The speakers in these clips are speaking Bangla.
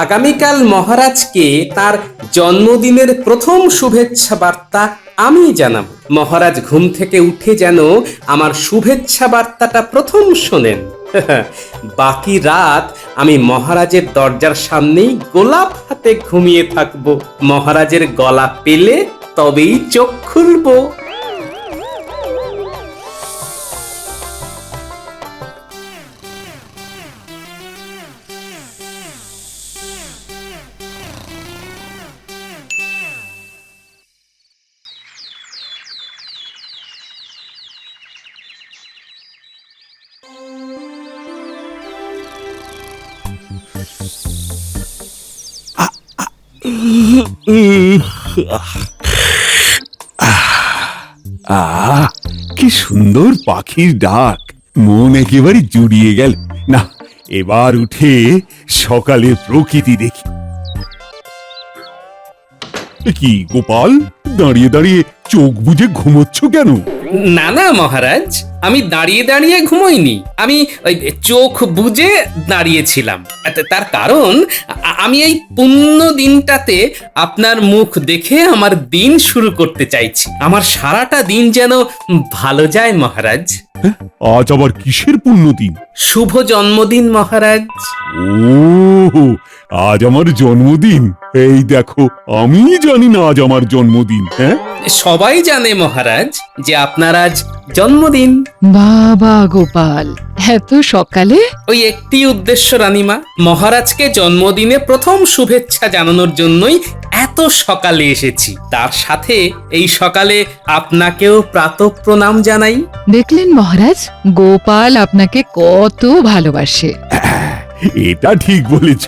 আগামীকাল মহারাজকে তার জন্মদিনের প্রথম শুভেচ্ছা বার্তা আমি জানাবো। মহারাজ ঘুম থেকে উঠে যেন আমার শুভেচ্ছা বার্তাটা প্রথম শোনেন। বাকি রাত আমি মহারাজের দরজার সামনেই গোলাপ হাতে ঘুমিয়ে থাকবো। মহারাজের গলা পেলে তবেই চোখ খুলবো। কি সুন্দর পাখির ডাক, মন একেবারে জুড়িয়ে গেল। না, এবার উঠে সকালের প্রকৃতি দেখি। কি গোপাল, দাঁড়িয়ে দাঁড়িয়ে চোখ বুজে ঘুমোচ্ছ কেন? না না মহারাজ, আমি দাঁড়িয়ে দাঁড়িয়ে ঘুমোইনি। আমি ওই চোখ বুজে দাঁড়িয়েছিলাম। তার কারণ আমি এই পুণ্য দিনটাতে আপনার মুখ দেখে আমার দিন শুরু করতে চাইছি। আমার সারাটা দিন যেন ভালো যায় মহারাজ। আজ আবার কিসের পুণ্যদিন? শুভ জন্মদিন মহারাজ। ও, আজ আমার জন্মদিন? এই দেখো, আমি জানি না আজ আমার জন্মদিন। হ্যাঁ, সবাই জানে মহারাজ যে আপনার আজ জন্মদিন। বাবা গোপাল, এত সকালে? ওই একটি উদ্দেশ্য রানীমা, মহারাজকে জন্মদিনে প্রথম শুভেচ্ছা জানানোর জন্যই এত সকালে এসেছি। তার সাথে এই সকালে আপনাকেও প্রাতঃ প্রণাম জানাই। দেখলেন মহারাজ, গোপাল আপনাকে কত ভালোবাসে। এটা ঠিক বলেছ,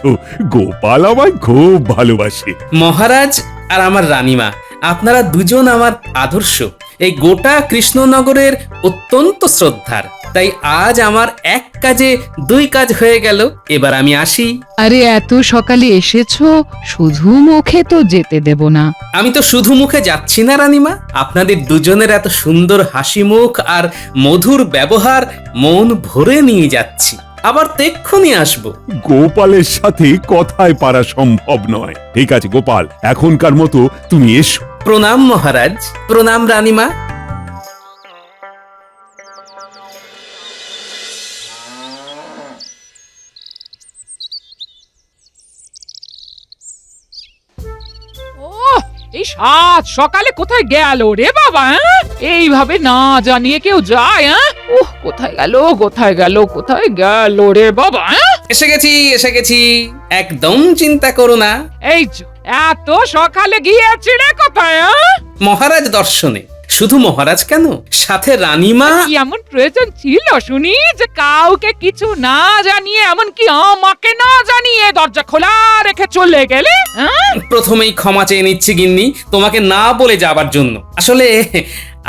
গোপাল আমায় খুব ভালোবাসে। মহারাজ আর আমার রানীমা, আপনারা দুজন আমার আদর্শ। এই গোটা কৃষ্ণনগরের অত্যন্ত শ্রদ্ধার। তাই আজ আমার এক কাজে দুই কাজ হয়ে গেল। এবার আমি আসি। আরে এত সকালে এসেছো, শুধু মুখে তো যেতে দেব না। আমি তো শুধু মুখে যাচ্ছি না রানীমা, আপনাদের দুজনের এত সুন্দর হাসি মুখ আর মধুর ব্যবহার মন ভরে নিয়ে যাচ্ছি। আবার তেক্ষুনি আসবো। গোপালের সাথে কথায় পারা সম্ভব নয়। ঠিক আছে গোপাল, এখনকার মতো তুমি এসো। প্রণাম মহারাজ। প্রণাম রানীমা। এই সাত সকালে কোথায় গেল রে বাবা? এইভাবে না জানিয়ে কেউ যায়? কোথায় গেল কোথায় গেল কোথায় গেল রে বাবা? এসে গেছি এসে গেছি, একদম চিন্তা করো না। এই এত সকালে গিয়েছি রে কোথায়? মহারাজ দর্শনে। শুধু মহারাজ কেন, সাথে রানীমা। কি এমন প্রয়োজন ছিল শুনি যে কাউকে কিছু না জানিয়ে, এমনকি আমাকে না জানিয়ে দরজা খোলা রেখে চলে গেলে? প্রথমেই ক্ষমা চেয়ে নিচ্ছি গিন্নি, তোমাকে না বলে যাবার জন্য। আসলে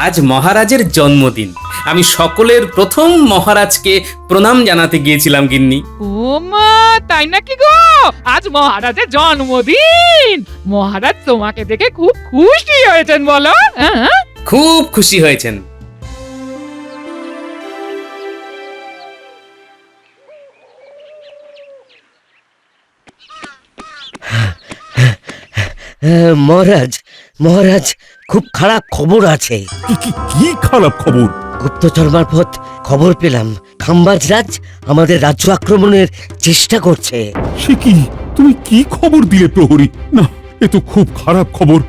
আজ মহারাজের জন্মদিন। আমি সকলের প্রথম মহারাজকে প্রণাম জানাতে গিয়েছিলাম গিন্নি। ও মা, তাই নাকি গো? আজ মহারাজের জন্মদিন। মহারাজ তোমাকে দেখে খুব খুশি হয়েছেন বলো? খুব খুশি হয়েছেন। মহারাজ, মহারাজ, খুব খারাপ খবর আছে। কি খারাপ খবর? গুপ্তচর মারফত খবর পেলাম, খাম্বাজ রাজ আমাদের রাজ্য আক্রমণের চেষ্টা করছে। সে কি? তুমি কি খবর দিলে প্রহরী? না, এ তো খুব খারাপ খবর।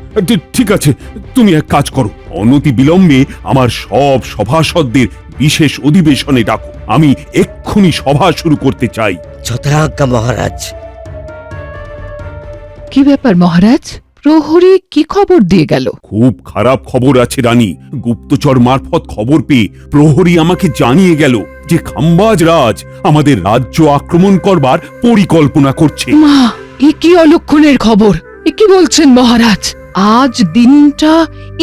ঠিক আছে, তুমি এক কাজ করো, অনতি বিলম্বে আমার সব সভাসদদের বিশেষ অধিবেশনে ডাকো। আমি এক্ষুনি সভা শুরু করতে চাই। যথাজ্ঞা মহারাজ। কি ব্যাপার মহারাজ? প্রহরী কি খবর দিয়ে গেল? খুব খারাপ খবর আছে রানী। গুপ্তচর মারফত খবর পেয়ে প্রহরী আমাকে জানিয়ে গেল যে খাম্বাজ রাজ আমাদের রাজ্য আক্রমণ করবার পরিকল্পনা করছে। মা, এ কি অলক্ষণের খবর! এ কি বলছেন মহারাজ? আজ দিনটা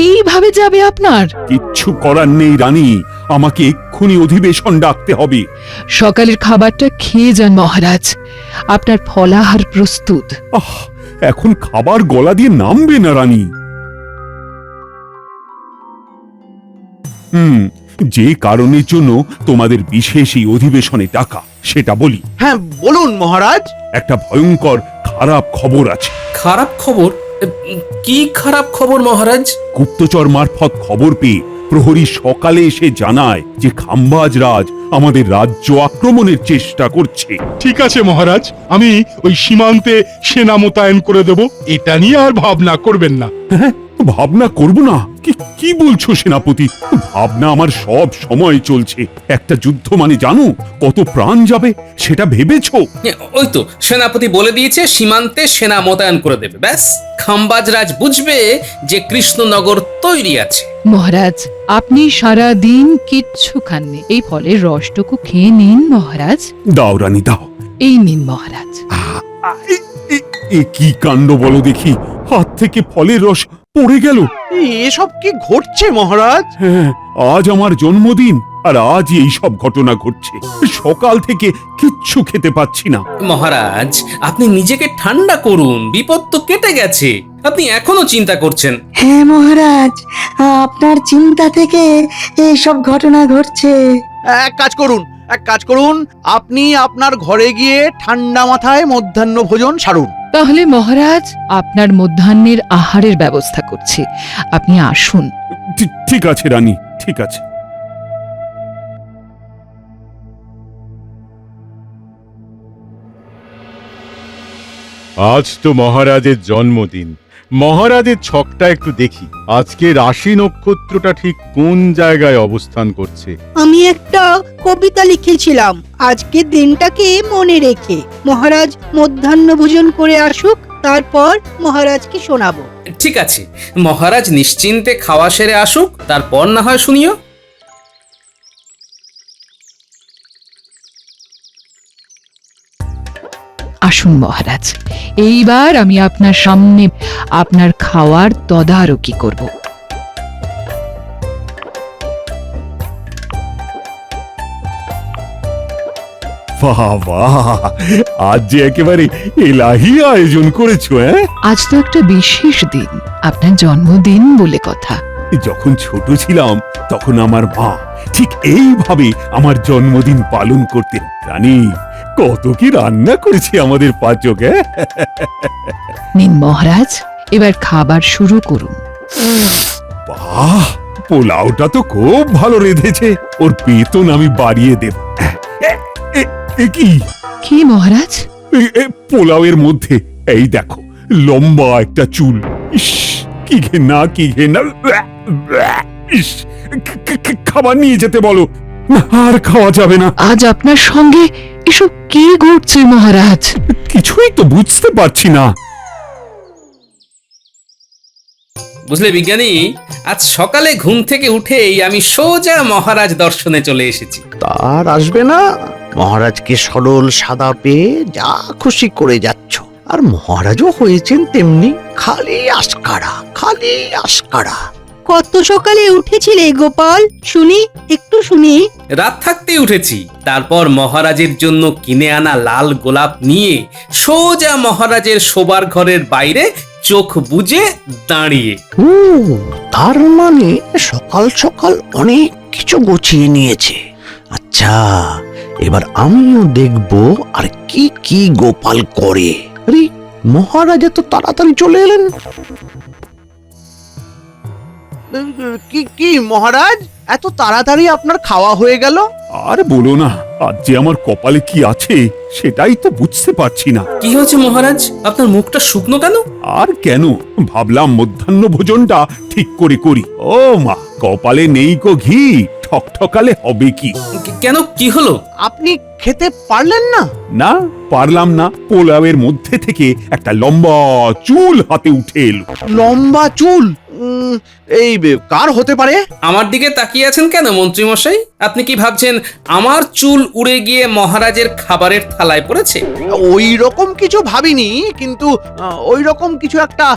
এইভাবে যাবে আপনার? কিচ্ছু করার নেই রানী, আমাকে এক্ষুনি অধিবেশন ডাকতে হবে। সকালের খাবারটা খেয়ে যান মহারাজ, আপনার ফলাহার প্রস্তুত। এখন খাবার গলা দিয়ে নামবে না রানী। যে কারণের জন্য তোমাদের বিশেষ এই অধিবেশনে ডাকা, সেটা বলি। হ্যাঁ বলুন মহারাজ। একটা ভয়ঙ্কর খারাপ খবর আছে। খারাপ খবর? কি খারাপ খবর মহারাজ? গুপ্তচর মারফত খবর পেয়ে প্রহরী সকালে এসে জানায় যে খাম্বাজ রাজ আমাদের রাজ্য আক্রমণের চেষ্টা করছে। ঠিক আছে মহারাজ, আমি ওই সীমান্তে সেনা মোতায়েন করে দেব, এটা নিয়ে আর ভাবনা করবেন না। হ্যাঁ, ভাবনা করব না? কি বলছো সেনাপতি? ভাবনা আমার সব সময় চলছে। একটা যুদ্ধ মানে জানো কত প্রাণ যাবে সেটা ভেবেছো? ওই তো সেনাপতি বলে দিয়েছে সীমান্তে সেনা মোতায়েন করে দেবে, ব্যাস খাম্বাজ রাজ বুঝবে যে কৃষ্ণনগর তৈরি আছে। মহারাজ, আপনি সারা দিন কিচ্ছু খাননি, এই ফলের রসটুকু খেয়ে নিন মহারাজ। দাও রানী দাও। এই নিন মহারাজ। এ কি কাণ্ড বলো দেখি, হাত থেকে ফলের রস পড়ে গেল। এসব কি ঘটছে মহারাজ? হ্যাঁ, আজ আমার জন্মদিন আর আজই এই সব ঘটনা ঘটছে। সকাল থেকে কিচ্ছু খেতে পাচ্ছি না। মহারাজ আপনি নিজেকে ঠান্ডা করুন, বিপদ তো কেটে গেছে, আপনি এখনো চিন্তা করছেন। হ্যাঁ মহারাজ, আপনার চিন্তা থেকে এইসব ঘটনা ঘটছে। এক কাজ করুন, আপনি আপনার ঘরে গিয়ে ঠান্ডা মাথায় মধ্যাহ্ন ভোজন সারুন। তাহলে মহারাজ আপনার মধ্যাহ্নের আহারের ব্যবস্থা করছি, আপনি আসুন। ঠিক আছে রানী, ঠিক আছে। আজ তো মহারাজের জন্মদিন, মহারাজের ছকটা একটু দেখি। আজকে রাশি নক্ষত্রটা ঠিক কোন জায়গায় অবস্থান করছে। আমি একটা কবিতা লিখেছিলাম আজকের দিনটাকে মনে রেখে। মহারাজ মধ্যাহ্ন ভোজন করে আসুক, তারপর মহারাজকে শোনাবো। ঠিক আছে, মহারাজ নিশ্চিন্তে খাওয়া সেরে আসুক, তারপর না হয় শুনিও। আসুন মহারাজ, এইবার আমি আপনার সামনে আপনার খাওয়ার তদারকি করব। বাহ বাহ, আজ যে একেবারে এলাহি আয়োজন করেছো। হ্যাঁ, আজ তো একটা বিশেষ দিন, আপনার জন্মদিন বলে কথা। যখন ছোট ছিলাম তখন আমার মা ঠিক এইভাবে আমার জন্মদিন পালন করতেন। রানী, কত কি রান্না করেছে আমাদের পাচক। নিন মহারাজ, এবার খাবার শুরু করুন। বাহ, পোলাওটা তো খুব ভালো রেঁধেছে, ওর বেতন আমি বাড়িয়ে দেব। কি কি মহারাজ? পোলাওয়ের মধ্যে এই দেখো লম্বা একটা চুল। ইস, কি ঘেন্না, কি ঘেন্না। ইস, খাবার নিয়ে যেতে বলো, আর খাওয়া যাবে না। আজ আপনার সঙ্গে এসব কি ঘটছে মহারাজ? কিছুই তো বুঝতে পারছি না। বুঝলে বিজ্ঞানী, আজ সকালে ঘুম থেকে উঠেই আমি সোজা মহারাজ দর্শনে চলে এসেছি। তার আসবে না, মহারাজকে সরল সাদা পেয়ে যা খুশি করে যাচ্ছ। আর মহারাজও হয়েছেন তেমনি, খালি আস্কারা, খালি আস্কারা। কত সকালে উঠেছিলে গোপাল? শুনি, একটু শুনি। রাত থাকতেই উঠেছি, তারপর মহারাজের জন্য কিনে আনা লাল গোলাপ নিয়ে সোজা মহারাজের শোবার ঘরের বাইরে চোখ বুজে দাঁড়িয়ে। ও, তার মানে সকাল সকাল অনেক কিছু গুছিয়ে নিয়েছে। আচ্ছা, এবার আমিও দেখব আর কি কি গোপাল করে। আরে, মহারাজ এত তাড়াতাড়ি চলে এলেন। কি কি মহারাজ, এত তাড়াতাড়ি আপনার খাওয়া হয়ে গেল? আর বলো না, আজ যে আমার কপালে কি আছে সেটাই তো বুঝতে পারছি না। কি হয়েছে মহারাজ, আপনার মুখটা শুকনো কেন? আর কেন, ভাবলাম মধ্যাহ্ন ভোজনটা ঠিক করে করি। ও মা, কপালে নেই গো ঘি, ঠকঠকালে হবে কি? কেন, কি হলো? আপনি খেতে পারলেন না? না, পারলাম না। পোলাওয়ের মধ্যে থেকে একটা লম্বা চুল হাতে উঠে এলো। লম্বা চুল? এই কার হতে পারে? আমার দিকে তাকিয়ে আছেন কেন মন্ত্রী মশাই? আপনি কি ভাবছেন আমার চুল উড়ে গিয়ে মহারাজের খাবারের থালায় পড়েছে? ওই রকম কিছু ভাবিনি, কিন্তু ওই রকম কিছু একটা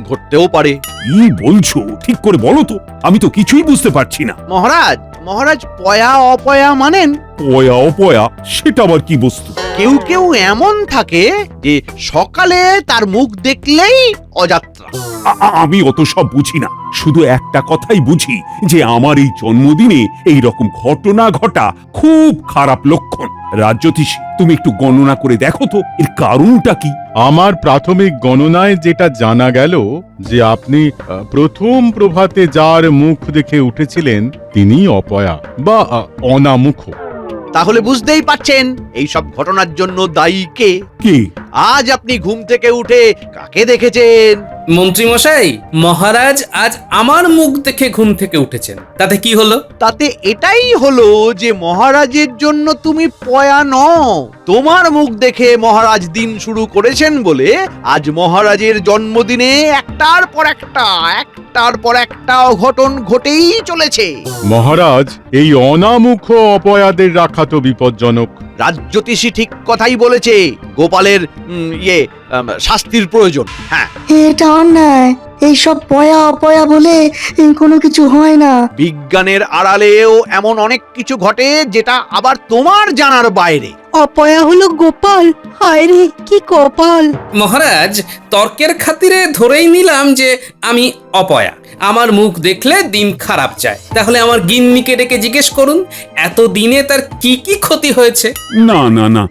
ঘটতেও পারে। কি বলছো, ঠিক করে বলো তো, আমি তো কিছুই বুঝতে পারছি না। মহারাজ, মহারাজ পয়া অপয়া মানেন? পয়া অপয়া, সেটা আবার কি বস্তু? কেউ কেউ এমন থাকে যে সকালে তার মুখ দেখলেই অযাত্রা। আমি অত সব বুঝি না। শুধু একটা কথাই বুঝি যে আমার এই জন্মদিনে এই রকম ঘটনা ঘটা খুব খারাপ লক্ষণ। রাজ্যতীশ, তুমি একটু গণনা করে দেখো তো এর কারণটা কি। আমার প্রাথমিক গণনায় যেটা জানা গেল যে আপনি প্রথম প্রভাতে যার মুখ দেখে উঠেছিলেন তিনি অপয়া বা অনামুখ। তাহলে বুঝতেই পারছেন এই সব ঘটনার জন্য দায়ী কে। কে? আজ আপনি ঘুম থেকে উঠে কাকে দেখেছেন? মন্ত্রী মশাই, মহারাজ আজ আমার মুখ দেখে ঘুম থেকে উঠেছেন, তাতে কি হলো? তাতে এটাই হলো যে মহারাজের জন্য তুমি পয়া নও। তোমার মুখ দেখে মহারাজ দিন শুরু করেছেন বলে আজ মহারাজের জন্মদিনে একটার পর একটা অঘটন ঘটেই চলেছে। মহারাজ, এই অনামুখ অপয়াদের রাখা তো বিপজ্জনক। রাজ্যতীষী ঠিক কথাই বলেছে। গোপালের শাস্তির প্রয়োজন। হ্যাঁ, এটা অন্যায়। এইসব পয়া অপয়া বলে কোনো কিছু হয় না। বিজ্ঞানের আড়ালেও এমন অনেক কিছু ঘটে যেটা আবার তোমার জানার বাইরে। অপয়া হলো গোপাল। হায় রে, কি কপাল! মহারাজ, তর্কের খাতিরে ধরেই নিলাম যে আমি অপয়া। আমার মুখ দেখলে দিন খারাপ যায়। তাহলে আমার গিন্নিকে ডেকে জিজ্ঞেস করুন এত দিনে তার কি কি ক্ষতি হয়েছে। না না না,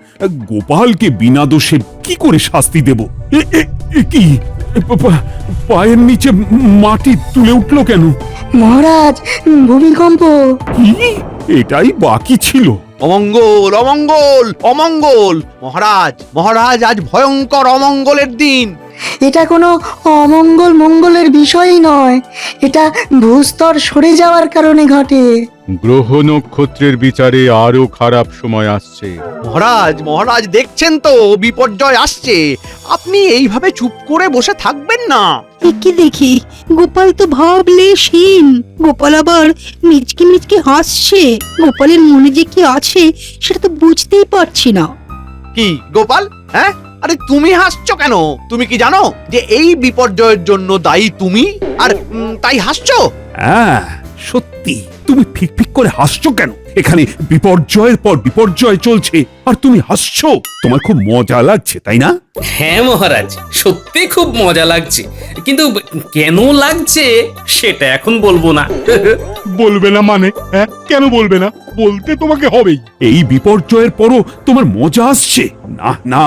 গোপালকে বিনা দোষে কি করে শাস্তি দেব? কি পায়ের নিচে মাটি তুলে উঠলো কেন? মহারাজ, ভূমিকম্প। কি? এটাই বাকি ছিল। অমঙ্গল, অমঙ্গল, অমঙ্গল! মহারাজ আজ ভয়ঙ্কর অমঙ্গলের দিন। এটা কোনো অমঙ্গল মঙ্গলের বিষয়ই নয়। এটা ভূস্তর সরে যাওয়ার কারণে ঘটে। গ্রহ নক্ষত্রের বিচারে আরো খারাপ সময় আসছে। মহারাজ দেখছেন তো বিপর্যয় আসছে। আপনি এইভাবে চুপ করে বসে থাকবেন না। কি দেখি, গোপাল তো ভাবলেশহীন। গোপাল আবার মিচকে মিচকে হাসছে। গোপালের মনে যে কি আছে সেটা তো বুঝতেই পারছি না। কি গোপাল? হ্যাঁ, আরে তুমি হাসছো কেন? তুমি কি জানো যে এই বিপর্যয়ের জন্য দায়ী তুমি? আর তাই হাসছো? হ্যাঁ, সত্যি তুমি ফিক করে হাসছো কেন? এখানে বিপর্যয়ের পর বিপর্যয় চলছে আর তুমি হাসছো। তোমার খুব মজা লাগছে, তাই না? হ্যাঁ মহারাজ, সত্যি খুব মজা লাগছে, কিন্তু কেন লাগছে সেটা এখন বলবো না। বলবে না মানে? হ্যাঁ, কেন বলবে না? বলতে তোমাকে হবেই। এই বিপর্যয়ের পরও তোমার মজা আসছে? না না,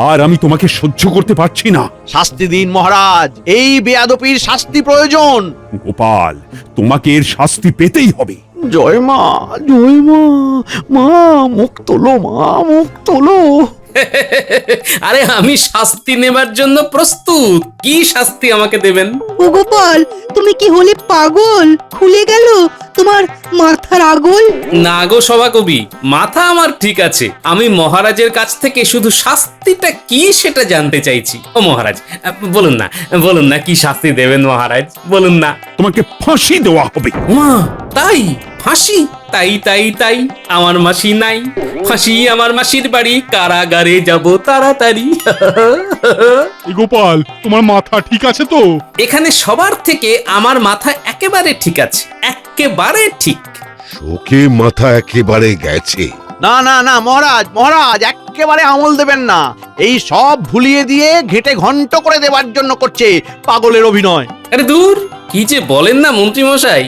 আর আমি তোমাকে সহ্য করতে পারছি না। শাস্তি দিন মহারাজ, এই বেয়াদপির শাস্তি প্রয়োজন। গোপাল, তোমাকে এর শাস্তি পেতেই হবে। জয় মা, জয় মা! মা মুখ তোলো, মা মুখ তোলো। আরে আমি শাস্তি নেবার জন্য প্রস্তুত। কি শাস্তি আমাকে দেবেন? ও গোপাল, তুমি কি হলে পাগল? খুলে গেল তোমার মাথার আগল? না গো সভাকবি, মাথা আমার ঠিক আছে। আমি মহারাজের কাছ থেকে শুধু শাস্তিটা কি সেটা জানতে চাইছি। ও মহারাজ, বলুন না কি শাস্তি দেবেন মহারাজ, বলুন না। তোমাকে ফাঁসি দেওয়া হবে। মা, তাই? ফাঁসি? তাই আমার মাসি নাই। ফাঁসি আমার মাসির বাড়ি, কারাগারে যাব তাড়াতাড়ি। গোপাল, তোমার মাথা ঠিক আছে তো? এখানে সবার থেকে আমার মাথা একেবারে ঠিক আছে, একেবারে ঠিক। শোকে মাথা একেবারে গেছে। না মহারাজ একেবারে আমল দেবেন না। এই সব ভুলিয়ে দিয়ে ঘেটে ঘন্ট করে দেবার জন্য করছে পাগলের অভিনয়। আরে দূর, কি যে বলেন না মন্ত্রী মশাই।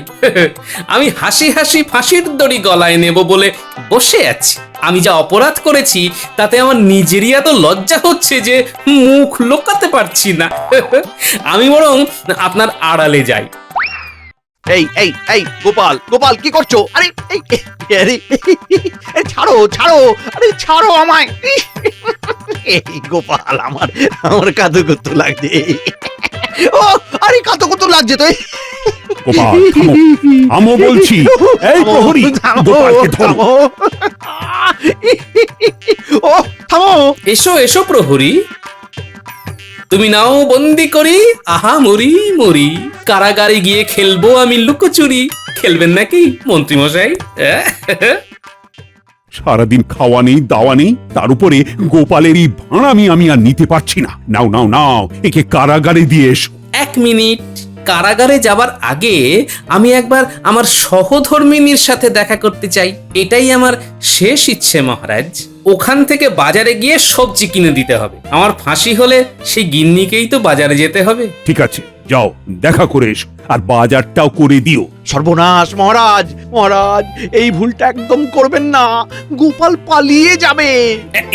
আমি হাসি হাসি ফাঁসির দড়ি গলায় নেব বলে বসে আছি। আমি যা অপরাধ করেছি তাতে আমার নিজেরই এত লজ্জা হচ্ছে যে মুখ লোকাতে পারছি না। আমি বরং আপনার আড়ালে যাই। এই গোপাল কি করছো? আরে ছাড়ো, আরে ছাড়ো আমায়। এই গোপাল, আমার কাতুকুতু লাগছে। ও আরে কাতুকুতু লাগছে তো। গোপাল, থামো বলছি। এই প্রহরী, গোপালকে ধরো। ও থামো। এসো প্রহরী, তুমি নাও বন্দি করি। আহা মরি, কারাগারে গিয়ে খেলবো আমি লুকোচুরি। খেলবেন নাকি মন্ত্রী মশাই? সারাদিন খাওয়া নেই, দাওয়া নেই, তার উপরে গোপালের এই ভাড়ামি আমি আর নিতে পারছি না। নাও, একে কারাগারে দিয়ে এসো। 1 মিনিট। কারাগারে যাবার আগে আমি একবার আমার সহধর্মিনীর সাথে দেখা করতে চাই। এটাই আমার শেষ ইচ্ছে মহারাজ। ওখান থেকে বাজারে গিয়ে সবজি কিনে দিতে হবে। আমার ফাঁসি হলে সেই গিন্নিকেই তো বাজারে যেতে হবে। ঠিক আছে, যাও দেখা করে এসো, আর বাজারটাও করে দিও। সর্বনাশ মহারাজ, মহারাজ এই ভুলটা একদম করবেন না, গোপাল পালিয়ে যাবে।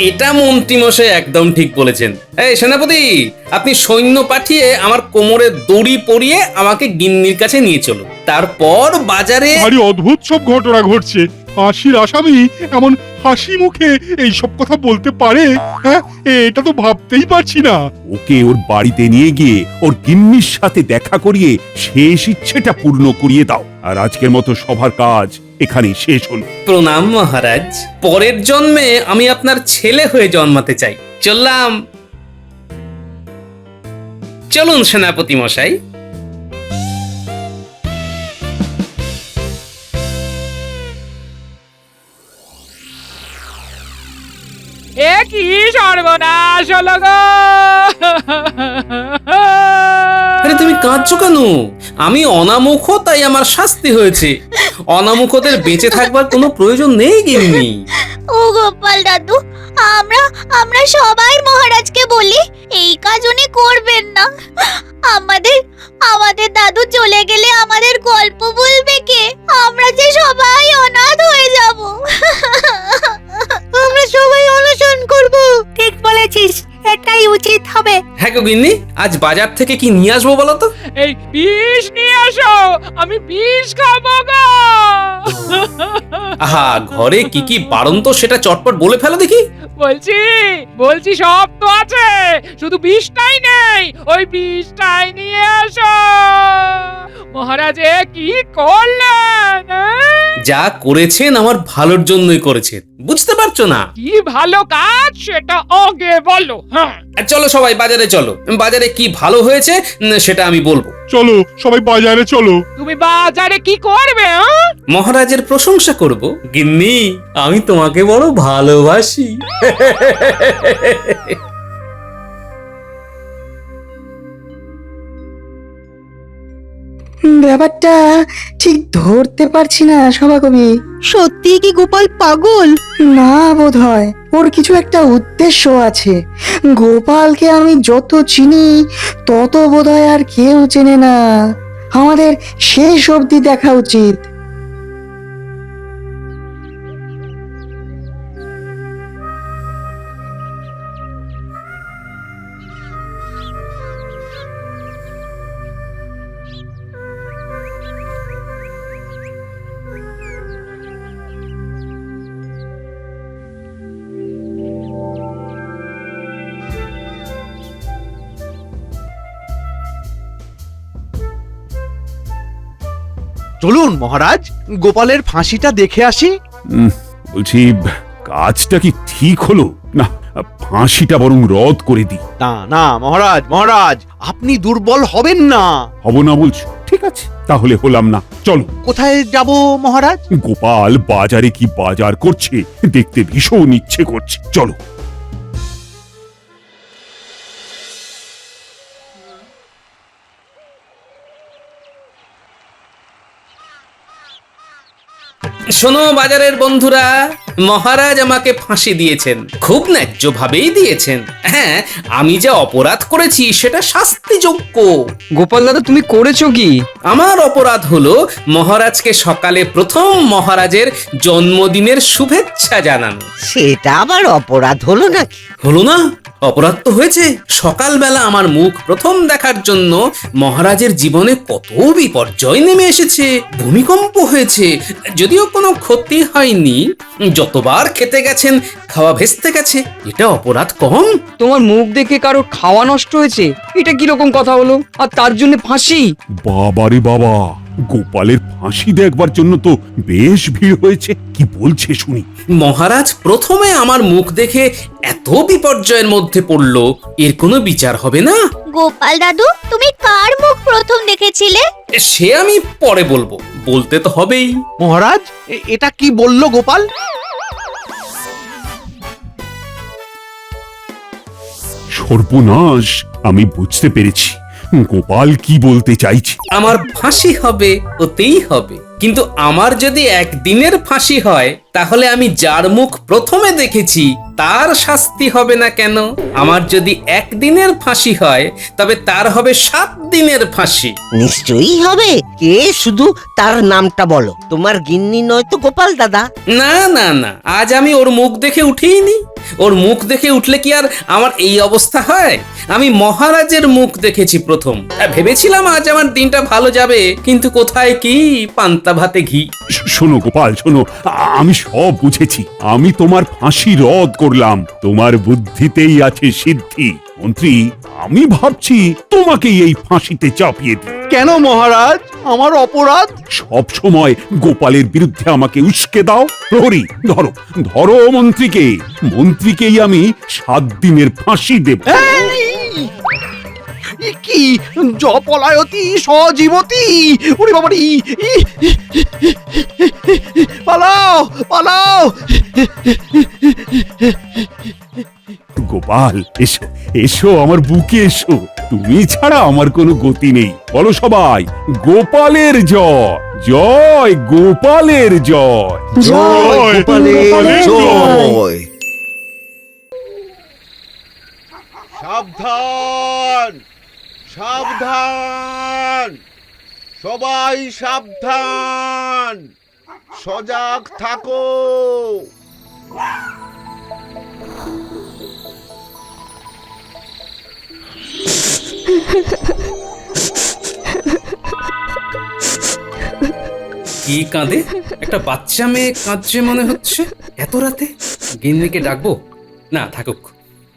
এটা মন্ত্রী মশাই একদম ঠিক বলেছেন। এই সেনাপতি, আপনি সৈন্য পাঠিয়ে আমার কোমরে দড়ি পরিয়ে আমাকে গিন্নির কাছে নিয়ে চলুন, তারপর বাজারে। ভারী অদ্ভুত সব ঘটনা ঘটছে। ফাঁসির আসামি এমন হাসি মুখে এই সব কথা বলতে পারে? হ্যাঁ, এটা তো ভাবতেই পারছি না। ওকে ওর বাড়িতে নিয়ে গিয়ে ওর গিন্নির সাথে দেখা করিয়ে শেষ ইচ্ছেটা পূর্ণ করিয়ে দাও। আর আজকের মতো সবার কাজ এখানেই শেষ হলো। প্রণাম মহারাজ, পরের জন্মে আমি আপনার ছেলে হয়ে জন্মাতে চাই। চললাম। চলুন সেনাপতি মশাই। এ কি সর্বনাশ হলো গো! আরে তুমি কাঁদছো কেন? আমি অনামুখ, তাই আমার শাস্তি হয়েছে। অনামুখদের বেঁচে থাকবার কোনো প্রয়োজন নেই গিন্নি। ও গোপাল দাদু, আমরা আমরা সবাই মহারাজকে বলি এই কাজ উনি করবেন না। আমাদের আমাদের দাদু চলে গেলে আমাদের গল্প বলবে কে? আমরা যে সবাই অনাথ হয়ে যাব। আমরা সবাই অনশন করব। ঠিক বলেছিস, এটাই উচিত হবে। হ্যাঁ গো গিন্নি, আজ বাজার থেকে কি নিয়ে আসবো বলো তো? এই বিষ নিয়ে আসো, আমি বিষ খাবো গো। আহা, ঘরে কি কি বারণ তো সেটা চটপট বলে ফেলো দেখি। বলছি সব তো আছে, শুধু বিষটাই নেই। ওই বিষটাই নিয়ে আসো। মহারাজে কি করলেন? যা করেছেন আমার ভালোর জন্যই করেছেন, বুঝতে পারছো না? কি ভালো কাজ সেটা আগে বলো। হ্যাঁ, চলো সবাই বাজারে চলো, বাজারে কি ভালো হয়েছে সেটা আমি বলবো। চলো সবাই বাজারে চলো। তুমি বাজারে কি করবে? মহারাজের প্রশংসা করব। গিন্নি, আমি তোমাকে বড় ভালোবাসি। ব্যাপারটা ঠিক ধরতে পারছি না সভাকবি। সত্যি কি গোপাল পাগল? না, বোধ হয় ওর কিছু একটা উদ্দেশ্য আছে। গোপালকে আমি যত চিনি তত বোধ হয় আর কেউ চেনে না। আমাদের শেষ অবধি দেখা উচিত। চলুন মহারাজ, গোপালের ফাঁসিটা দেখে আসি। বলছি, কাজটা কি ঠিক হলো না? ফাঁসিটা বরং রদ করে দিই। না না মহারাজ, মহারাজ আপনি দুর্বল হবেন না। হব না বলছো? ঠিক আছে, তাহলে হলাম না। চলো। কোথায় যাব মহারাজ? গোপাল বাজারে কি বাজার করছে দেখতে ভীষণ ইচ্ছে করছে। চলো। শোনো বাজারের বন্ধুরা, মহারাজ আমাকে ফাঁসি দিয়েছেন, খুব ন্যায্য ভাবেই দিয়েছেন। হ্যাঁ, আমি যা অপরাধ করেছি সেটা শাস্তিযোগ্য। গোপাল দাদা, তুমি করেছো কি? আমার অপরাধ হলো মহারাজকে সকালে প্রথম মহারাজের জন্মদিনের শুভেচ্ছা জানানো। সেটা আবার অপরাধ হলো নাকি? হলো না? অপরাধ তো হয়েছে। সকালবেলা আমার মুখ প্রথম দেখার জন্য মহারাজের জীবনে কত বিপর্যয় নেমে এসেছে। ভূমিকম্প হয়েছে, যদিও কোনো ক্ষতি হয়নি। যতবার খেতে গেছেন খাওয়া ভেস্তে গেছে। এটা অপরাধ কম? তোমার মুখ দেখে কারোর খাওয়া নষ্ট হয়েছে, এটা কিরকম কথা হলো? আর তার জন্য ফাঁসি? বাবারে বাবা, গোপালের ফাঁসি দেখবার জন্য তো বেশ ভিড় হয়েছে। কি বলছে শুনি। মহারাজ প্রথমে আমার মুখ দেখে এত বিপর্যয়ের মধ্যে পড়লো, এর কোনো বিচার হবে না? গোপাল দাদু, তুমি কার মুখ প্রথম দেখেছিলে? সে আমি পরে বলবো, বলতে তো হবেই। মহারাজ এটা কি বললো গোপাল? সর্বনাশ, আমি বুঝতে পেরেছি গোপাল কি বলতে চাইছে। আমার ফাঁসি হবে, ওতেই হবে। কিন্তু আমার যদি একদিনের ফাঁসি হয় তাহলে আমি যার মুখ প্রথমে দেখেছি তার শাস্তি হবে না কেন? আমার যদি একদিনের ফাঁসি হয় তবে তার হবে 7 দিনের ফাঁসি। নিশ্চয়ই হবে। কে, শুধু তার নামটা বলো। তোমার গিন্নি নয় তো গোপাল দাদা? না না না, আজ আমি ওর মুখ দেখে উঠিনি। ওর মুখ দেখে উঠলে কি আর আমার এই অবস্থা হয়? আমি মহারাজের মুখ দেখেছি প্রথম। ভেবেছিলাম আজ আমার দিনটা ভালো যাবে, কিন্তু কোথায় কি, পান্তা ভাতে ঘি। শোনো গোপাল, শোনো, আমি সব বুঝেছি। আমি তোমার ফাঁসি রদ করলাম। তোমার বুদ্ধিতেই আছে সিদ্ধি। মন্ত্রী, আমি ভাবছি তোমাকেই এই ফাঁসিতে চাপিয়ে দিই। কেন মহারাজ, আমার অপরাধ? সব সময় গোপালের বিরুদ্ধে আমাকে উস্কে দাও। প্রহরী, ধরো ধরো মন্ত্রীকে। মন্ত্রীকেই আমি 7 দিনের ফাঁসি দেব। কি জপলায়তি সজীবতি! ওরে বাবারি! পালাও পালাও! গোপাল, এসো এসো, আমার বুকে এসো। তুমি ছাড়া আমার কোনো গতি নেই। বলো সবাই, গোপালের জয়, জয় গোপালের জয়। জয় গোপালের জয়। সাবধান সাবধান, সবাই সাবধান, সজাগ থাকো। কি কাঁদে? একটা বাচ্চা মেয়ে কাঁদছে মনে হচ্ছে এত রাতে। গিন্নিকে ডাকবো? না, থাকুক।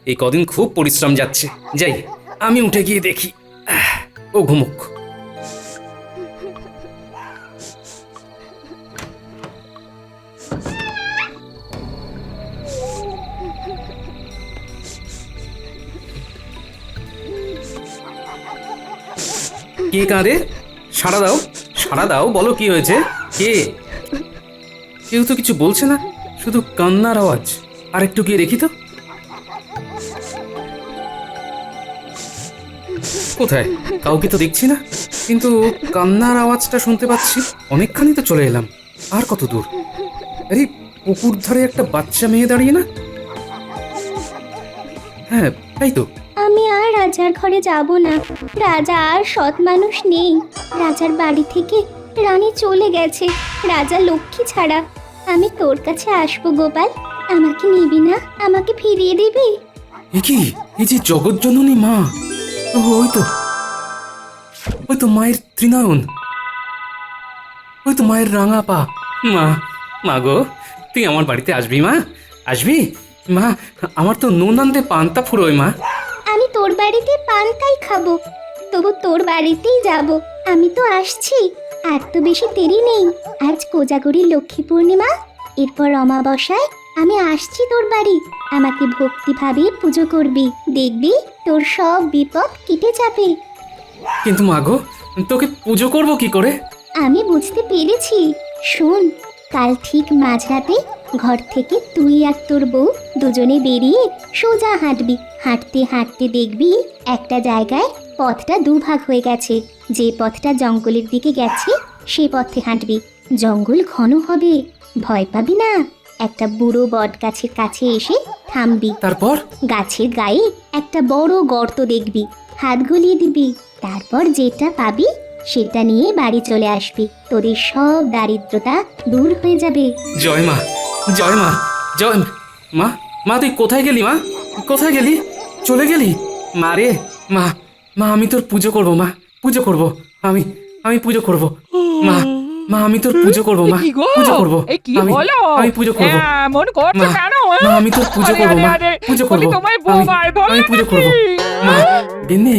এই কদিন খুব পরিশ্রম যাচ্ছে। যাই, আমি উঠে গিয়ে দেখি। ও ঘুমুক। কে কাঁদে? সাড়া দাও, সাড়া দাও, বলো কি হয়েছে? কে? কেউ তো কিছু বলছে না, শুধু কান্নার আওয়াজ। আর একটু গিয়ে দেখি তো। কোথায়? কাউকে তো দেখছি না, কিন্তু কান্নার আওয়াজটা শুনতে পাচ্ছি। অনেকখানি তো চলে এলাম। আর কত দূর? আরে, পুকুর ধারে একটা বাচ্চা মেয়ে দাঁড়িয়ে না? হ্যাঁ, তাই তো। আমি আর রাজার ঘরে যাব না। রাজা আর সৎ মানুষ নেই। রাজার বাড়ি থেকে রানী চলে গেছে, রাজা লক্ষ্মী ছাড়া। আমি তোর কাছে আসবো গোপাল, আমাকে নিবি না? আমাকে ফিরিয়ে দিবি? এ কি? এই যে জগৎজননী মা! ওই তো, ওই তো মায়ের ত্রিনয়ন, ওই তো মায়ের রাঙা পা। মা, মা গো, তুই আমার বাড়িতে আসবি মা? আসবি মা? আমার তো নুন আনতে পান্তা ফুরোয় মা। আমি তোর বাড়িতে পান্তাই খাবো, তবু তোর বাড়িতেই যাব। আমি তো আসছি, আর তো বেশি দেরি নেই। আজ কোজাগরী লক্ষ্মী পূর্ণিমা, এরপর অমাবস্যায় আমি আসছি তোর বাড়ি। আমাকে ভক্তিভাবে পুজো করবি, দেখবি তোর সব বিপদ কেটে যাবে। কিন্তু মা গো, তোকে পুজো করব কি করে? আমি বুঝতে পেরেছি। শোন, কাল ঠিক মাঝরাতে ঘর থেকে তুই আর তোর বউ দুজনে বেরিয়ে সোজা হাঁটবি। হাঁটতে হাঁটতে দেখবি একটা জায়গায় পথটা দুভাগ হয়ে গেছে। যে পথটা জঙ্গলের দিকে গেছে সেই পথে হাঁটবি। জঙ্গল ঘন হবে, ভয় পাবি না। একটা বুড়ো বট গাছের কাছে এসে থামবি। তারপর? গাছের গায়ে একটা বড় গর্ত দেখবি, হাত গলিয়ে দিবি। তারপর যেটা পাবি সেটা নিয়ে বাড়ি চলে আসবি। তোদের সব দারিদ্রতা দূর হয়ে যাবে। জয় মা, জয় মা, জয় মা। মা, তুই কোথায় গেলি মা? কোথায় গেলি? চলে গেলি? মা রে, মা, মা, আমি তোর পুজো করব মা, পুজো করব। আমি পুজো করব মা। মা, আমি তোর পুজো করব মা, কি গো? পুজো করব। এই কি আমি হলো? আমি পুজো করব এমন করছো মা। কেন? মা, আমি তোর পুজো আরে, করব আরে, মা, আরে, পুজো বলি করব। তোমায় বোমায় ধরলো আমি পুজো করব নাকি? মা। গিন্নি,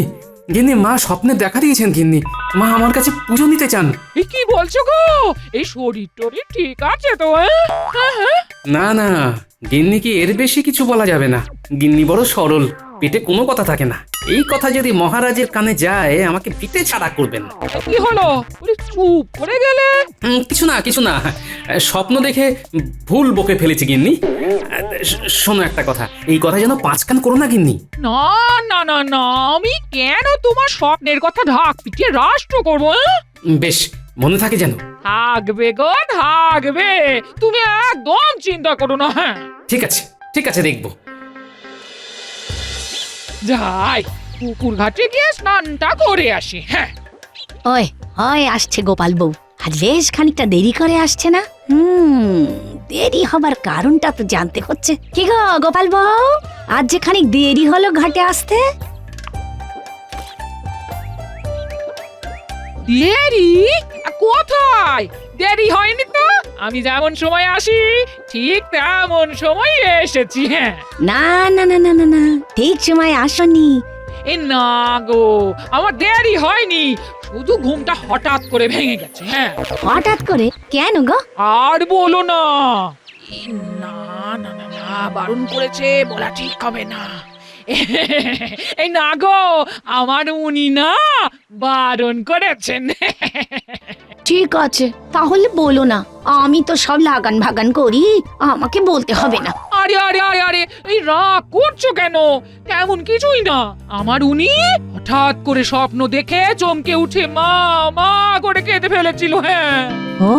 গিন্নি, মা স্বপ্নে দেখা দিয়েছেন গিন্নি। মা আমার কাছে পুজো নিতে চান। এই কি বলছো গো? এই শরীর টরীর ঠিক আছে তো? হ্যাঁ? না না, গিন্নি কি এর বেশি কিছু বলা যাবে না। গিন্নি বড় সরল, পেটে কোনো কথা থাকে না। এই কথা যদি মহারাজের কানে যায় আমাকে পিঠে ছাড়া করবেন। কি হলো? বলি চুপ করে গেলে? কিছু না, কিছু না। স্বপ্ন দেখে ভুল বকে ফেলেছি গিন্নি। শোনো একটা কথা, এই কথা যেন 5 কান করো না গিন্নি। না না না না, আমি কেন তোমার স্বপ্নের কথা ঢাক পিটিয়ে রাষ্ট্র করবো? বেশ মনে থাকে যেন। থাকবে গো থাকবে, তুমি একদম চিন্তা করো না। হ্যাঁ ঠিক আছে, ঠিক আছে, দেখবো। যাই পুকুর ঘাটে গিয়ে স্নানটা করে আসি। হ্যাঁ ওই হয় আসছে গোপাল বউ, আজ বেশ খানিকটা দেরি করে আসছে না? দেরি হবার কারণটা তো জানতে হচ্ছে। কি গো গোপাল বউ, আজ যে খানিক দেরি হলো ঘাটে আসতে? দেরি কোথায়? দেরি হয়নি তো, আমি যেমন সময় আসি ঠিক তেমন সময় এসেছি। হ্যাঁ না না না না না না, ঠিক সময় আসনি। এ না গো, আমার দেরি হয়নি, শুধু ঘুমটা হঠাৎ করে ভেঙে গেছে। হ্যাঁ হঠাৎ করে? কেন গো? আর বলো না। এ না না না না, বারণ করেছে, বলা ঠিক হবে না। এই না গো, আমার উনি না বারণ করেছেন। ঠিক আছে, তাহলে বলো না, আমি তো সব লাগান ভাগান করি, আমাকে বলতে হবে না। আরে আরে আরে আরে, এই রাগ করছো কেন? তেমন কিছুই না। আমার উনি হঠাৎ করে স্বপ্ন দেখে চমকে উঠে মা মা করে কেঁদে ফেলেছিল। হ্যাঁ ও,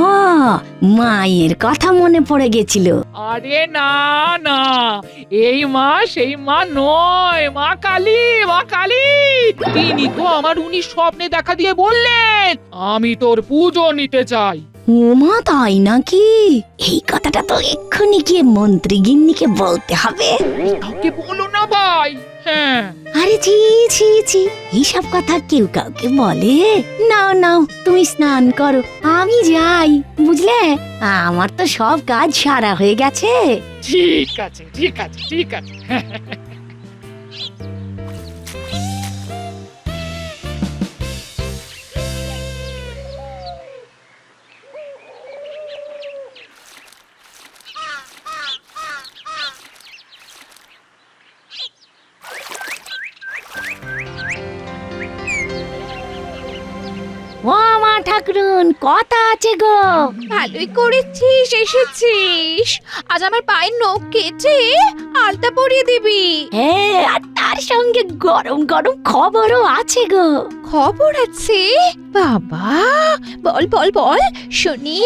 মায়ের কথা মনে পড়ে গেছিল। আরে না না, এই মা সেই মা নয়, মা কালী, মা কালী। তিনি তো আমার উনি স্বপ্নে দেখা দিয়ে বললেন, আমি তোর পুজো নিতে চাই। ওমা, তাই নাকি? এই কথাটা তো এক্ষুনি গিয়ে মন্ত্রী গিন্নিকে বলতে হবে। কাউকে বলো না ভাই। হ্যাঁ আরে ছি ছি ছি, এইসব কথা কেউ কাউকে বলে? নাও নাও, তুমি স্নান করো, আমি যাই, বুঝলে? আমার তো সব কাজ সারা হয়ে গেছে। ঠিক আছে ঠিক আছে ঠিক আছে। ও মা ঠাকুরুন, কথা আছে গো। ভালোই করেছিস এসেছিস, আজ আমার পায়ের নখ কেটে আলতা পরিয়ে দিবি। হ্যাঁ, আর তার সঙ্গে গরম গরম খবরও আছে গো। খবর আছে? বাবা, বল বল বল শুনি।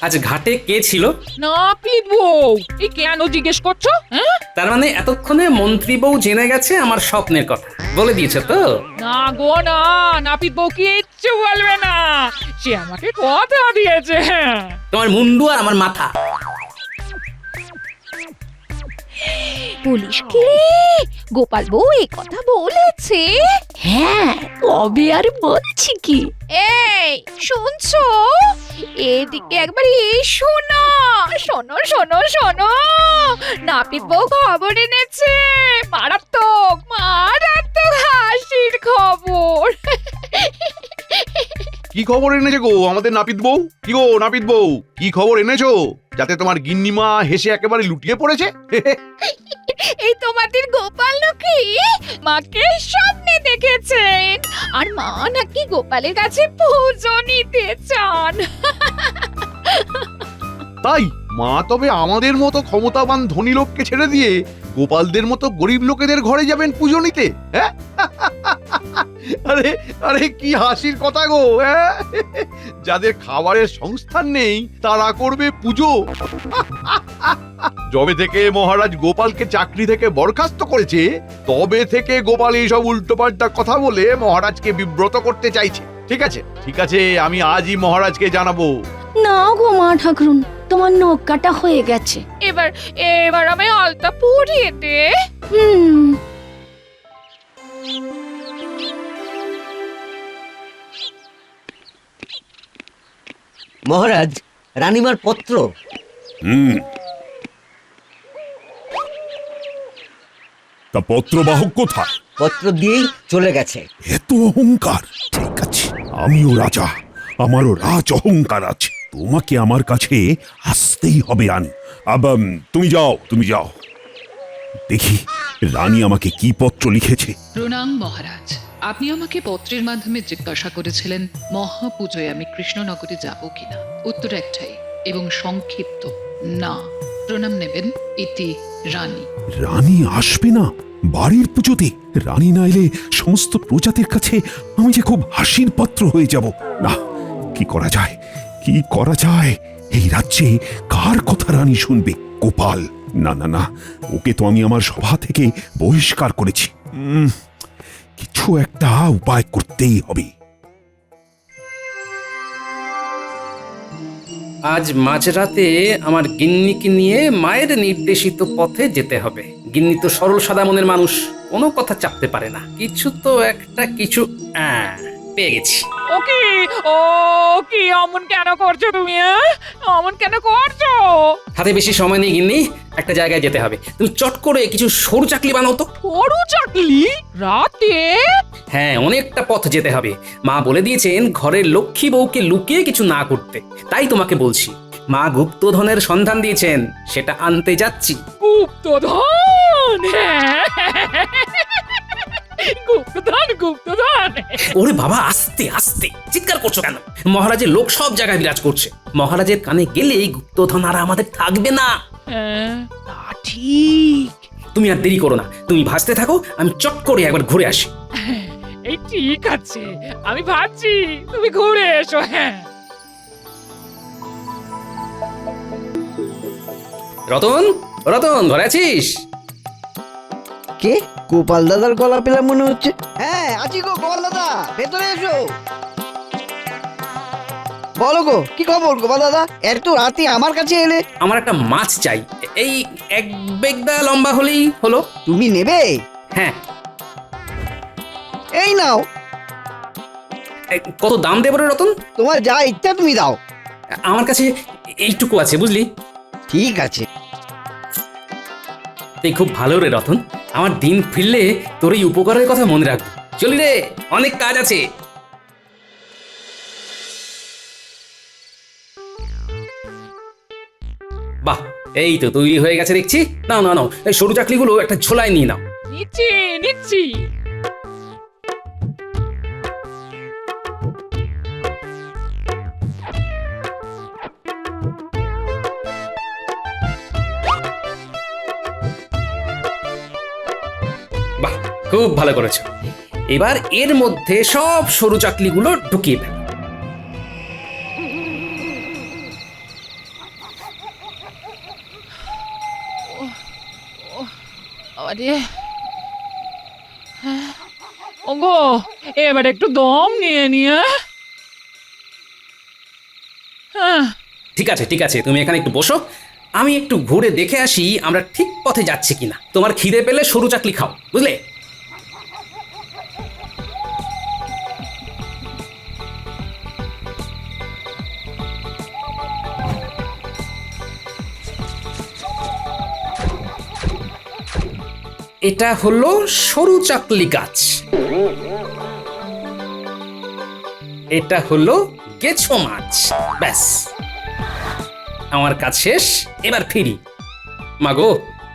আজ ঘাটে কে ছিল? নাপিত বউ। এই কেন জিজ্ঞেস করছো? হ্যাঁ তার মানে এতক্ষণে মন্ত্রী বউ জেনে গেছে আমার স্বপ্নের কথা, বলে দিয়েছে তো? না গো না, নাপিত বউ কিচ্ছু বলবে না, সে আমাকে কথা দিয়েছে। তোমার মুন্ডু আর আমার মাথা। পুলিশ কি গোপাল বউ এই কথা বলেছে? হ্যাঁ, তবে আর বলছি কি? এই শুনছো, এদিকে একবার এসো না। শোনো শোনো শোনো, নাপিত বউ খবর এনেছে, মারাত্মক মারাত্মক হাসির খবর। কি খবর এনেছে গো আমাদের নাপিত বউ? কি গো নাপিত বউ, কি খবর এনেছো যাতে তোমার গিন্নিমা হেসে একেবারে লুটিয়ে পড়েছে? এই তোমাদের গোপাল নাকি মাকে স্বপ্নে দেখেছেন, আর মা নাকি গোপালের কাছে পুজো নিতে চান। তাই মা তবে আমাদের মতো ক্ষমতাবান ধনী লোককে ছেড়ে দিয়ে গোপালদের মতো গরিব লোকেদের ঘরে যাবেন পুজো নিতে? হ্যাঁ, আরে আরে কি হাসির কথা গো। হ্যাঁ, যাদের খাবারের সংস্থান নেই তারা করবে পুজো। যবে থেকে মহারাজ গোপালকে চাকরি থেকে বরখাস্ত করেছে তবে থেকে গোপাল এইসব উল্টোপাল্টা কথা বলে মহারাজকে বিব্রত করতে চাইছে। ঠিক আছে ঠিক আছে, আমি আজই মহারাজকে জানাবো। না গো মা ঠাকুরুন, তোমার নখ কাটা হয়ে গেছে। এবার এবার আমি আলতা পরিয়ে দে। মহারাজ, রানীমার পত্র। তা পত্রবাহক কোথায়? পত্র দিয়েই চলে গেছে। এত অহংকার! ঠিক আছে, আমিও রাজা, আমারও রাজ অহংকার আছে, তোমাকে আমার কাছে আসতেই হবে রানী। তুমি যাও, তুমি যাও, দেখি রানী আমাকে কি পত্র লিখেছে। প্রণাম মহারাজ, আপনি আমাকে পত্রের মাধ্যমে জিজ্ঞাসা করেছিলেন মহাপূজোয় আমি কৃষ্ণনগরে যাব কিনা। উত্তর একটাই এবং সংক্ষিপ্ত, না। প্রণাম নেবেন, ইতি রানী। রানী আসবে না? বাড়ির পুজোতে রানী না এলে সমস্ত প্রজাদের কাছে আমি যে খুব হাসির পাত্র হয়ে যাব। না, কি করা যায়, কি করা যায়? এই রাজ্যে কার কথা রানী শুনবে? গোপাল? না না না, ওকে তো আমি আমার সভা থেকে বহিষ্কার করেছি। কিছু একটা উপায় করতেই হবে। আজ মাঝরাতে আমার গিন্নিকে নিয়ে মায়ের নির্দেশিত পথে যেতে হবে। গিন্নি তো সরল সাদা মনের মানুষ, কোনো কথা চাপতে পারে না। কিছু তো একটা কিছু পেয়ে গেছি। ওকে, ও কি অমন কেন করছো তুমি? অমন কেন করছো? হাতে বেশি সময় নেই গিন্নি, একটা জায়গায় যেতে হবে। তুমি চট করে কিছু সরু চাকলি বানাও তো। সরু চাকলি? রাতে? হ্যাঁ, অনেকটা পথ যেতে হবে। মা বলে দিয়েছেন ঘরের লক্ষ্মী বউকে লুকিয়ে কিছু না করতে। তাই তোমাকে বলছি, মা গুপ্তধনের সন্ধান দিয়েছেন, সেটা আনতে যাচ্ছি। গুপ্তধন? গুপ্তধন, গুপ্তধন? ওরে বাবা, আস্তে আস্তে চিৎকার করছো কেন? মহারাজের লোক সব জায়গায় বিরাজ করছে। মহারাজের কানে গেলে এই গুপ্তধন আর আমাদের থাকবে না। তা ঠিক। তুমি আর দেরি করো না, তুমি ভাসতে থাকো, আমি চট করে একবার ঘুরে আসি। এই ঠিক আছে, আমি ভাবছি, তুমি ঘুরে এসো। হ্যাঁ। রতন, রতন, ঘরে আছিস? কে? গোপাল দাদার গলা পেলাম মনে হচ্ছে। হ্যাঁ, আছি গো গোপাল দাদা, ভেতরে এসো। বলো গো, কি খবর গোপাল দাদা? এত রাতে আমার কাছে এলে? আমার একটা মাছ চাই, এই এক বেগদা লম্বা হলেই হলো। তুমি নেবে? হ্যাঁ। এই নাও। কত দাম দেবো রে রতন? তোমার যা ইচ্ছা তুমি দাও। আমার কাছে এইটুকু আছে, বুঝলি? ঠিক আছে। তুই খুব ভালো রে রতন, আমার দিন ফিরলে তোর এই উপকারের কথা মনে রাখবো। চলি রে, অনেক কাজ আছে। বাহ, এই তো তৈরি হয়ে গেছে দেখছি। নাও নাও নাও, এই সরু চাকলিগুলো একটা ঝোলায় নিয়ে নাও। নিচ্ছি, নিচ্ছি। বাহ, খুব ভালো করেছো। এবার এর মধ্যে সব সরু চাকলিগুলো ঢুকিয়ে ফেল। আরে ওগো, এবার একটু দম নিয়ে নিয়ে। হ্যাঁ, ঠিক আছে ঠিক আছে, তুমি এখানে একটু বসো, আমি একটু ঘুরে দেখে আসি আমরা ঠিক পথে যাচ্ছি কিনা। তোমার খিদে পেলে সরু চাকলি খাও, বুঝলে? এটা হলো সরু চাকলি গাছ, এটা হলো গেছো মাছ। ব্যাস, আমার কাজ শেষ, এবার ফিরি। মাগো,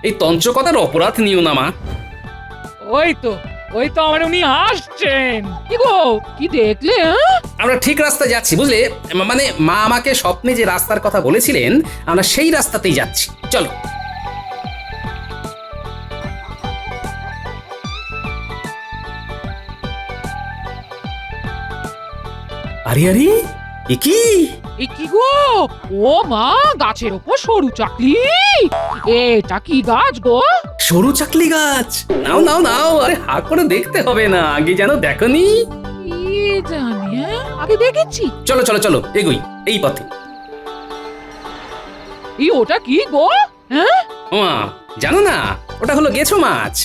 এই তঞ্চকতার অপরাধ নিও না মা। ওই তো আমার উনি আসছেন। কি গো, কি দেখলে? আমরা ঠিক রাস্তায় যাচ্ছি, বুঝলে? মানে মা আমাকে স্বপ্নে যে রাস্তার কথা বলেছিলেন, আমরা সেই রাস্তাতেই যাচ্ছি। চলো। আরে আরে, এ কি? এ কি গো? ও মা, গাছের ওপর সরু চাকলি। এটা কি গাছ গো? সরু চাকলি গাছ। নাও নাও নাও, আরে হা করে দেখতে হবে না, আগে যেন দেখনি। কি জানি, আগে দেখেছি। চলো চলো চলো, এগোই এই পথে। ওটা কি গো? হ্যাঁ, ওমা, জানো না, ওটা হলো গেছো মাছ।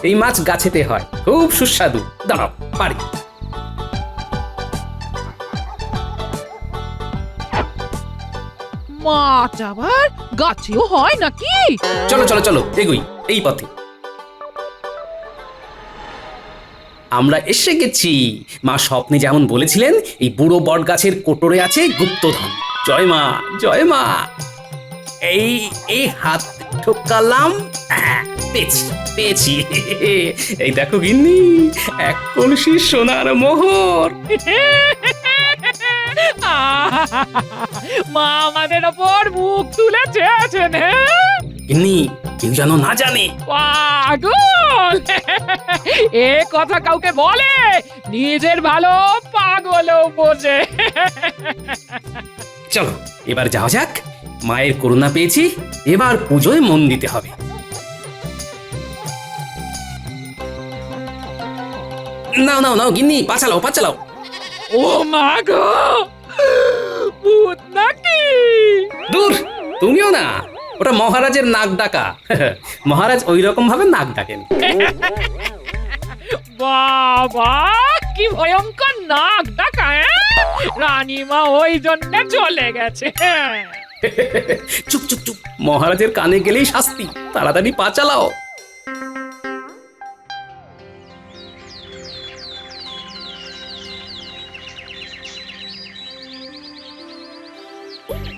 এই মাছ গাছেতে হয়, খুব সুস্বাদু। দাঁড়াও, পারি। মাছ আবার গাছেও হয় নাকি? চলো চলো চলো, এগোই এই পথে। আমরা এসে গেছি। মা স্বপ্নে যেমন বলেছিলেন, এই বুড়ো বট গাছের কোটরে আছে গুপ্তধন। জয় মা, জয় মা। এই এই হাত ঠোকালাম, পেয়েছি পেয়েছি। এই দেখো গিন্নি, এক কলসি সোনার মোহর। মা আমাদের ওপর মুখ তুলে চেয়েছেন। গিন্নি কেউ যেন না জানে। পাগল এ কথা কাউকে বলে নিজের ভালো পাগলও বোঝে। চলো এবার যাওয়া যাক, মায়ের করুণা পেয়েছি, এবার পুজোয় মন দিতে হবে। নাও নাও নাও গিন্নি, পা চালাও পা চালাও। ও মা গো, ভূত নাকি? দূর, তুমিও না, ওটা মহারাজের নাক ডাকা। মহারাজ ওই রকম ভাবে নাক ডাকেন। বাবা কি ভয়ঙ্কর নাক ডাকা! রানীমা ওই জন্য চলে গেছে। চুপ চুপ চুপ, মহারাজের কানে গেলেই শাস্তি, তাড়াতাড়ি পা চালাও।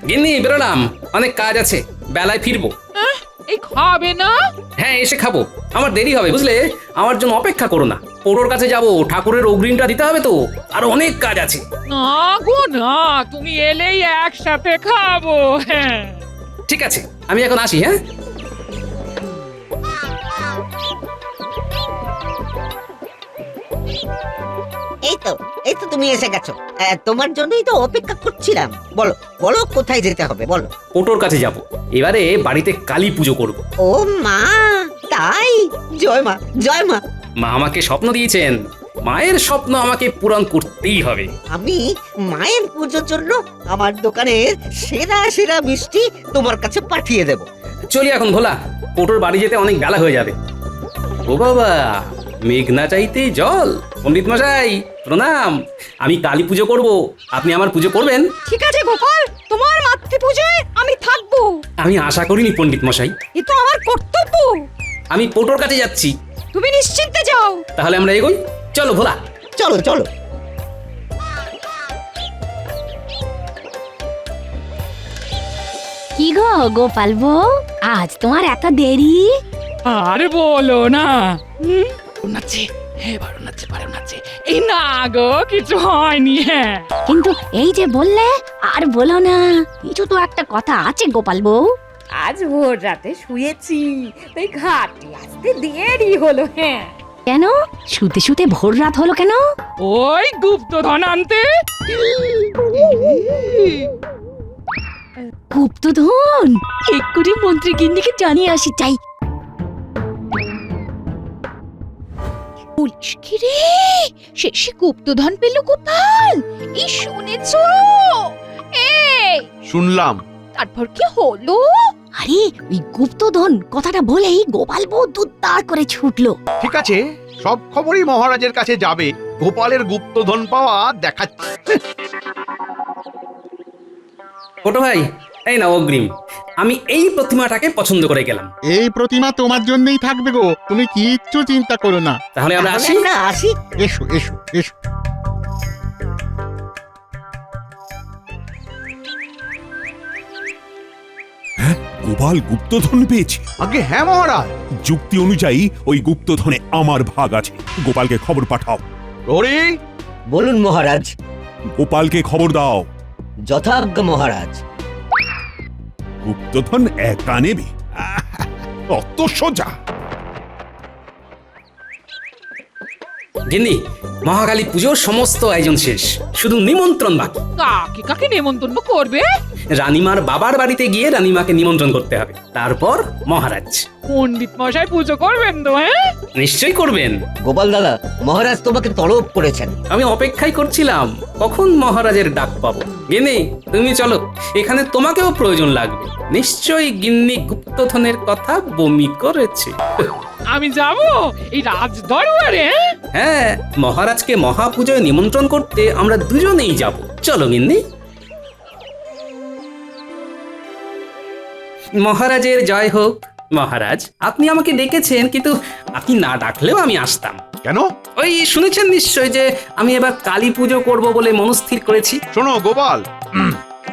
গিন্নি বেরোলাম, অনেক কাজ আছে, বেলায় ফিরবো। এই খাবে না? হ্যাঁ এসে খাবো, আমার দেরি হবে বুঝলে, আমার জন্য অপেক্ষা করো না। পোড়োর কাছে যাব, ঠাকুরের অগ্রিমটা দিতে হবে তো, আর অনেক কাজ আছে। না গো না, তুমি এলেই একসাথে খাবো। হ্যাঁ ঠিক আছে, আমি এখন আসি। হ্যাঁ এই তো তুমি এসে গেছো। তোমার জন্যই তো অপেক্ষা করছিলাম। বলো বলো কোথায় যেতে হবে বলো। পোটোর কাছে যাব, এবারে বাড়িতে কালী পুজো করব। ও মা, তাই? জয় মা জয় মা। মা আমাকে স্বপ্ন দিয়েছেন, মায়ের স্বপ্ন আমাকে পূরণ করতেই হবে। আমি মায়ের পুজোর জন্য আমার দোকানের সেরা সেরা মিষ্টি তোমার কাছে পাঠিয়ে দেব। চলি এখন ভোলা, পোটোর বাড়ি যেতে অনেক বেলা হয়ে যাবে। ও বাবা, মেঘ না চাইতেই জল। পণ্ডিত মশাই প্রণাম, আমি কালী পুজো করব, আপনি আমার পুজো করবেন? ঠিক আছে গোপাল, তোমার মাতৃ পূজায় আমি থাকবো। আমি আশা করিনি পণ্ডিত মশাই, এ তো আমার কর্তব্য। আমি পোটোর কাছে যাচ্ছি। তুমি নিশ্চিন্তে যাও। তাহলে আমরা এগোই, চলো ভোলা। চলো চলো। কি গো গোপাল বউ, আজ তোমার এত দেরি? আর বলো না। নাচে, হ্যাঁ বারো নাচে, বারো নাচে। এই না গো, কিছু হয়নি। হ্যাঁ কিন্তু এই যে বললে আর বলো না, কিছু তো একটা কথা আছে গোপাল বউ। আজ ভোর রাতে শুয়েছি, তাই ঘাটে আসতে দেরি হলো। হ্যাঁ কেন শুতে শুতে ভোর রাত হলো কেন? ওই গুপ্তধন আনতে। গুপ্তধন? এক্ষুনি মন্ত্রী গিন্নিকে জানিয়ে আসি, চাই। পুলিশ কি রে, শেষে গুপ্তধন পেল গোপাল? এই শুনেছো? এই শুনলাম। তারপর কি হলো? আরে ওই গুপ্তধন কথাটা বলেই গোপাল বউ দুত্তার করে ছুটলো। ঠিক আছে, সব খবরই মহারাজের কাছে যাবে। গোপালের গুপ্তধন পাওয়া দেখাচ্ছে। পোটো ভাই, এই না অগ্রিম, আমি এই প্রতিমাটাকে পছন্দ করে গেলাম। এই প্রতিমা তোমার জন্যই থাকবে গো, তুমি কিচ্ছু চিন্তা করো না। তাহলে আমরা আসি। আমরা আসি। এসো এসো এসো। গোপাল গুপ্তধন পেয়েছে। আগে হ্যাঁ মহারাজ। যুক্তি অনুযায়ী ওই গুপ্তধনে আমার ভাগ আছে। গোপালকে খবর পাঠাও। প্রহরী, বলুন মহারাজ। গোপালকে খবর দাও। যথাজ্ঞা মহারাজ। গুপ্তধন একা নেবে? অত সোজা? গিন্নি, মহাকালী পুজোর সমস্ত আয়োজন শেষ, শুধু নিমন্ত্রণ বাকি। কাকে কাকে নেমন্তন্ন করবে? রানীমার বাবার বাড়িতে গিয়ে রানীমাকে নিমন্ত্রণ করতে হবে, তারপর মহারাজ। পণ্ডিত মশাই পুজো করবেন তো? হ্যাঁ নিশ্চয়ই করবেন। গোপাল দাদা, মহারাজ তোমাকে তলব করেছেন। আমি অপেক্ষাই করছিলাম কখন মহারাজের ডাক পাবো। গিন্নি তুমি চলো, এখানে তোমাকেও প্রয়োজন লাগবে। নিশ্চয়ই গিন্নি গুপ্তধনের কথা বমি করেছে। আমি যাব এই রাজ দরবারে? হ্যাঁ, মহারাজকে মহাপূজায় নিমন্ত্রণ করতে আমরা দুজনেই যাব। চলো গিন্নি। মহারাজের জয় হোক। মহারাজ, আপনি আমাকে ডেকেছেন, কিন্তু আপনি না ডাকলেও আমি আসতাম। কেন? ওই শুনেছেন নিশ্চয় যে আমি এবার কালী পুজো করব বলে মনস্থির করেছি। শোনো গোপাল,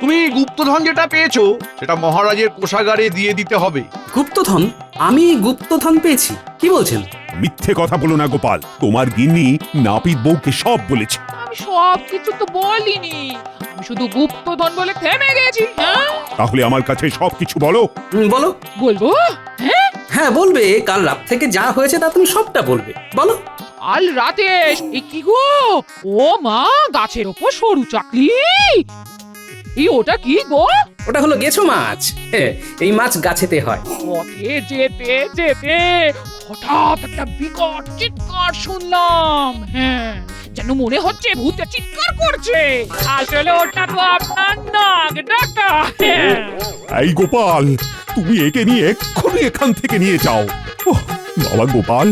তুমি গুপ্তধন যেটা পেয়েছো সেটা মহারাজের কোষাগারে দিয়ে দিতে হবে। গুপ্তধন? আমি গুপ্তধন পেয়েছি? কি বলছেন? মিথ্যে কথা বলো না গোপাল, তোমার গিন্নি নাপিত বউকে সব বলেছে। আমি সব কিছু তো বলিনি, আমি আমি শুধু গুপ্তধন বলে থেমে গেছি। হ্যাঁ তাহলে আমার কাছে সবকিছু বলো। বলো। বলবো? হ্যাঁ হ্যাঁ বলবে, কাল রাত থেকে যা হয়েছে তা তুমি সবটা বলবে, বলো। কাল রাতে এ কি গো, ও মা, গাছের ওপর সরু চাকলি, ওটা কি গো? ওটা হলো গেছো মাছ। এই মাছ গাছেতে হয়। পথে যেতে যেতে হঠাৎ একটা বিকট চিৎকার শুনলাম। হ্যাঁ, যেন মনে হচ্ছে ভূতে চিৎকার করছে। আসলে ওটা তো আপনার নাক ডাকা। এই গোপাল, তুমি একে নিয়ে এক্ষুনি এখান থেকে নিয়ে যাও। ওহ, বাবা গোপাল,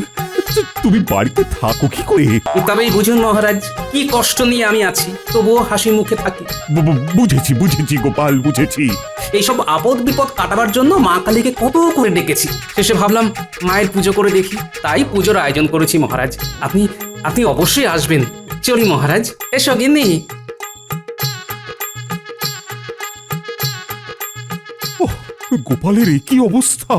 তুমি বাড়িতে থাকো কি করে? তবেই বুঝুন মহারাজ, কি কষ্ট নিয়ে আমি আছি, তবুও হাসি মুখে থাকি। বুঝেছি বুঝেছি গোপাল, বুঝেছি। এইসব আপদ বিপদ কাটাবার জন্য মা কালীকে কত করে ডেকেছি, শেষে ভাবলাম মায়ের পুজো করে দেখি, তাই পুজোর আয়োজন করেছি মহারাজ। আপনি আপনি অবশ্যই আসবেন। চলি মহারাজ, এসো গিন্নি। ওহ, গোপালের এই কি অবস্থা!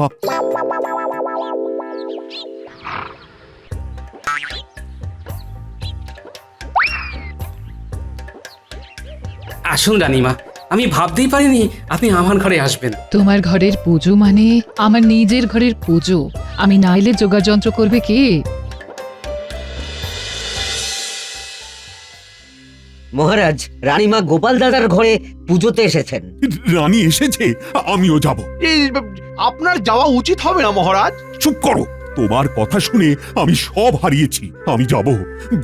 আসুন রানীমা, আমি ভাবতেই পারিনি আপনি আমার ঘরে আসবেন। তোমার ঘরের পুজো মানে আমার নিজের ঘরের পুজো। আমি না এলে যোগাযন্ত্র করবে কে? মহারাজ, রানীমা গোপাল দাদার ঘরে পুজোতে এসেছেন। রানী এসেছে, আমিও যাব। এই আপনার যাওয়া উচিত হবে না মহারাজ। চুপ করো, তোমার কথা শুনে আমি সব হারিয়েছি। আমি যাব,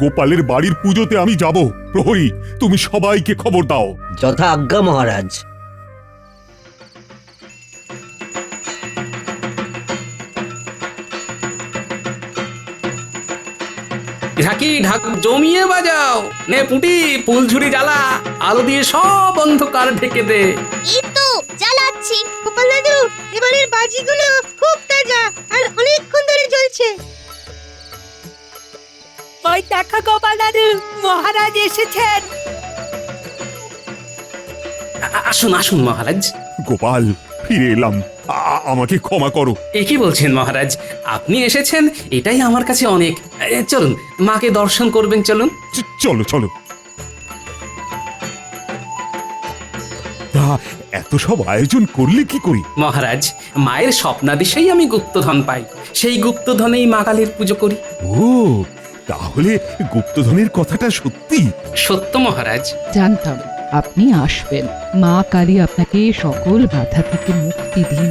গোপালের বাড়ির পুজোতে আমি যাব। প্রহরী, তুমি সবাইকে খবর দাও। যথা আজ্ঞা মহারাজ। ঢাকি ঢাক জমিয়ে বাজাও, নে পুটি ফুলঝুরি জ্বালা, আলো দিয়ে সব অন্ধকার ঢেকে দে। এই তো জ্বালাচ্ছি। গোপাল দাদু, এবারের বাজিগুলো খুব তাজা আর অনেকক্ষণ ধরে জ্বলছে। ওই দেখো গোপাল দাদু, মহারাজ এসেছেন। আসুন আসুন মহারাজ। গোপাল, ফিরে এলাম, আমাকে ক্ষমা করো। এ কি বলছেন মহারাজ, আপনি এসেছেন এটাই আমার কাছে অনেক। চলুন, মাকে দর্শন করবেন, চলুন। চলো চলো। তা এত সব আয়োজন করলে কি করি? মহারাজ, মায়ের স্বপ্নাদেশেই আমি গুপ্তধন পাই, সেই গুপ্তধনেই মা কালীর পুজো করি। ও, তাহলে গুপ্তধনের কথাটা সত্যি? সত্য মহারাজ। জানতাম আপনি আসবেন। মা কালী আপনাকে সকল বাধা থেকে মুক্তি দিন।